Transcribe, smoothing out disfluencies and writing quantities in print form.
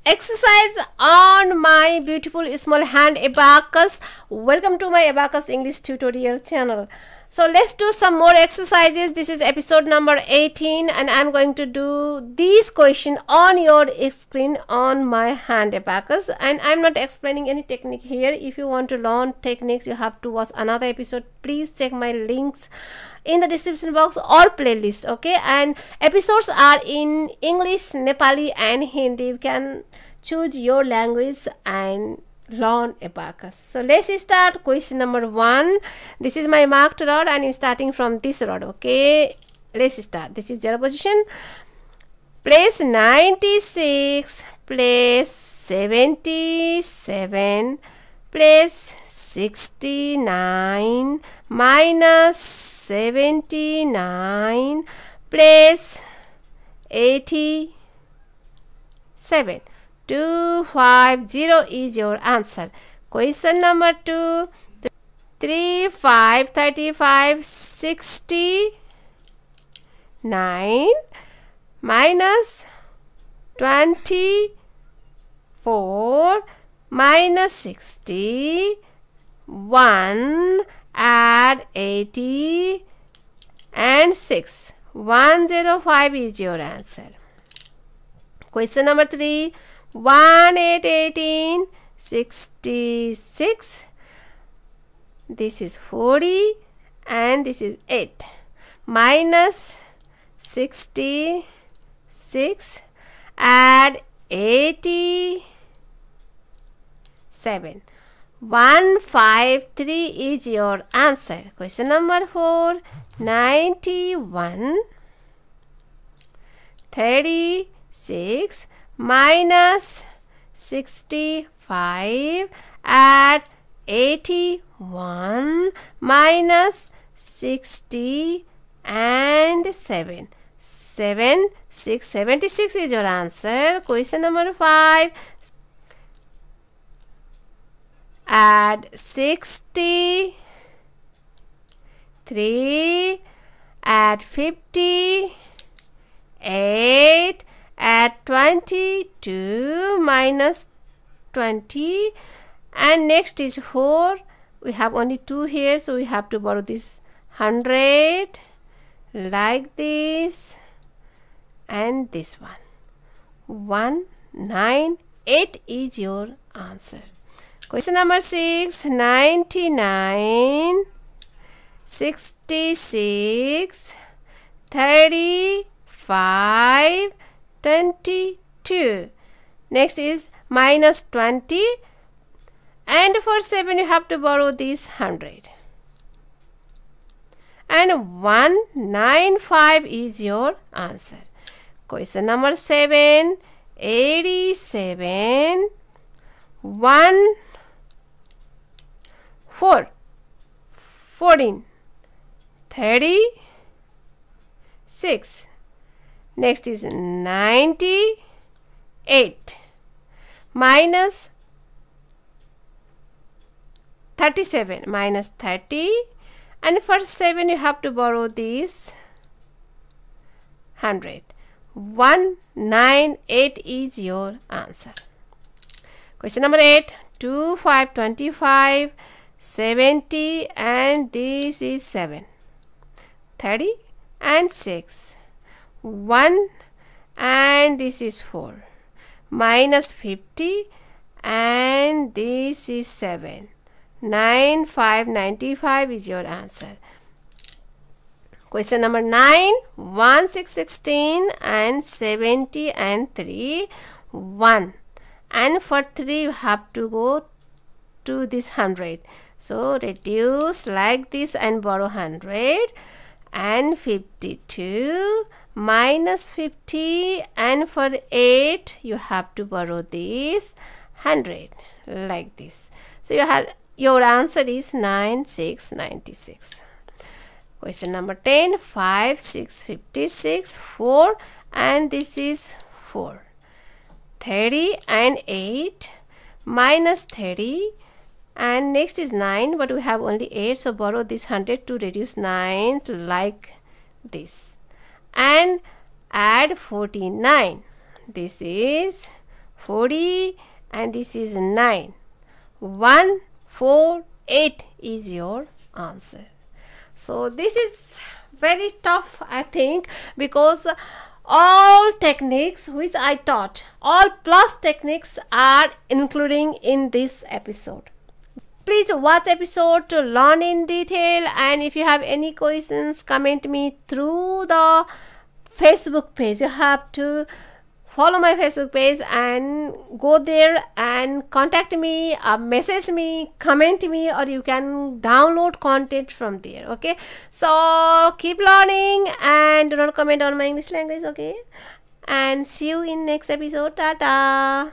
exercise on my beautiful small hand abacus. Welcome to my abacus English tutorial channel. So let's do some more exercises. This is episode number 18 and I'm going to do this question on your screen on my hand abacus, and I'm not explaining any technique here. If you want to learn techniques, you have to watch another episode. Please check my links in the description box or playlist, okay? And episodes are in English, Nepali and Hindi. You can choose your language and learn abacus. So let's start question number 1. This is my marked rod and I'm starting from this rod, okay? Let's start. This is zero position. Place 96, place 77, place 69, minus 79, place 87. 250 is your answer. Question number 2. 3, 5, 35, 69 minus 24 minus 60, 1, add 80 and 6. 105 is your answer. Question number 3. 1, 8, 18, 66. This is 40 and this is 8. Minus 66. Add 87. 153 is your answer. Question number 4. 91, 36. Minus 65, add 81, minus 60 and 7. 76 is your answer. Question number 5. Add 63, add 58, add 22 minus 20, and next is 4. We have only 2 here, so we have to borrow this 100 like this and this one. 198 is your answer. Question number 6. 99, 66, 35, 22. Next is minus 20, and for 7 you have to borrow this 100, and 195 is your answer. Question number 7. 87, 1, 4, 14, 36. Next is 98 minus 37, minus 30, and for 7 you have to borrow this 100. 198 is your answer. Question number 8. 2, 5, 25, 70, and this is 7. 30 and 6. 1 and this is 4, minus 50 and this is 7. 95 is your answer. Question number 9. 1, 6, 16 and 70 and 3, 1, and for 3 you have to go to this 100, so reduce like this and borrow 100, and 52 minus 50, and for 8 you have to borrow this 100 like this. So your answer is 96. Question number 10. 5, 6, 56, 4, and this is 4. 30 and 8, minus 30, and next is 9, but we have only 8, so borrow this 100 to reduce 9 like this, and add 49. This is 40, and this is 9. 1, 4, 8 is your answer. So this is very tough, I think, because all techniques which I taught, all plus techniques are including in this episode. Please watch episode to learn in detail, and if you have any questions, comment me through the Facebook page. You have to follow my Facebook page and go there and contact me, message me, comment me, or you can download content from there. Okay, so keep learning and do not comment on my English language. Okay, and see you in next episode. Tata.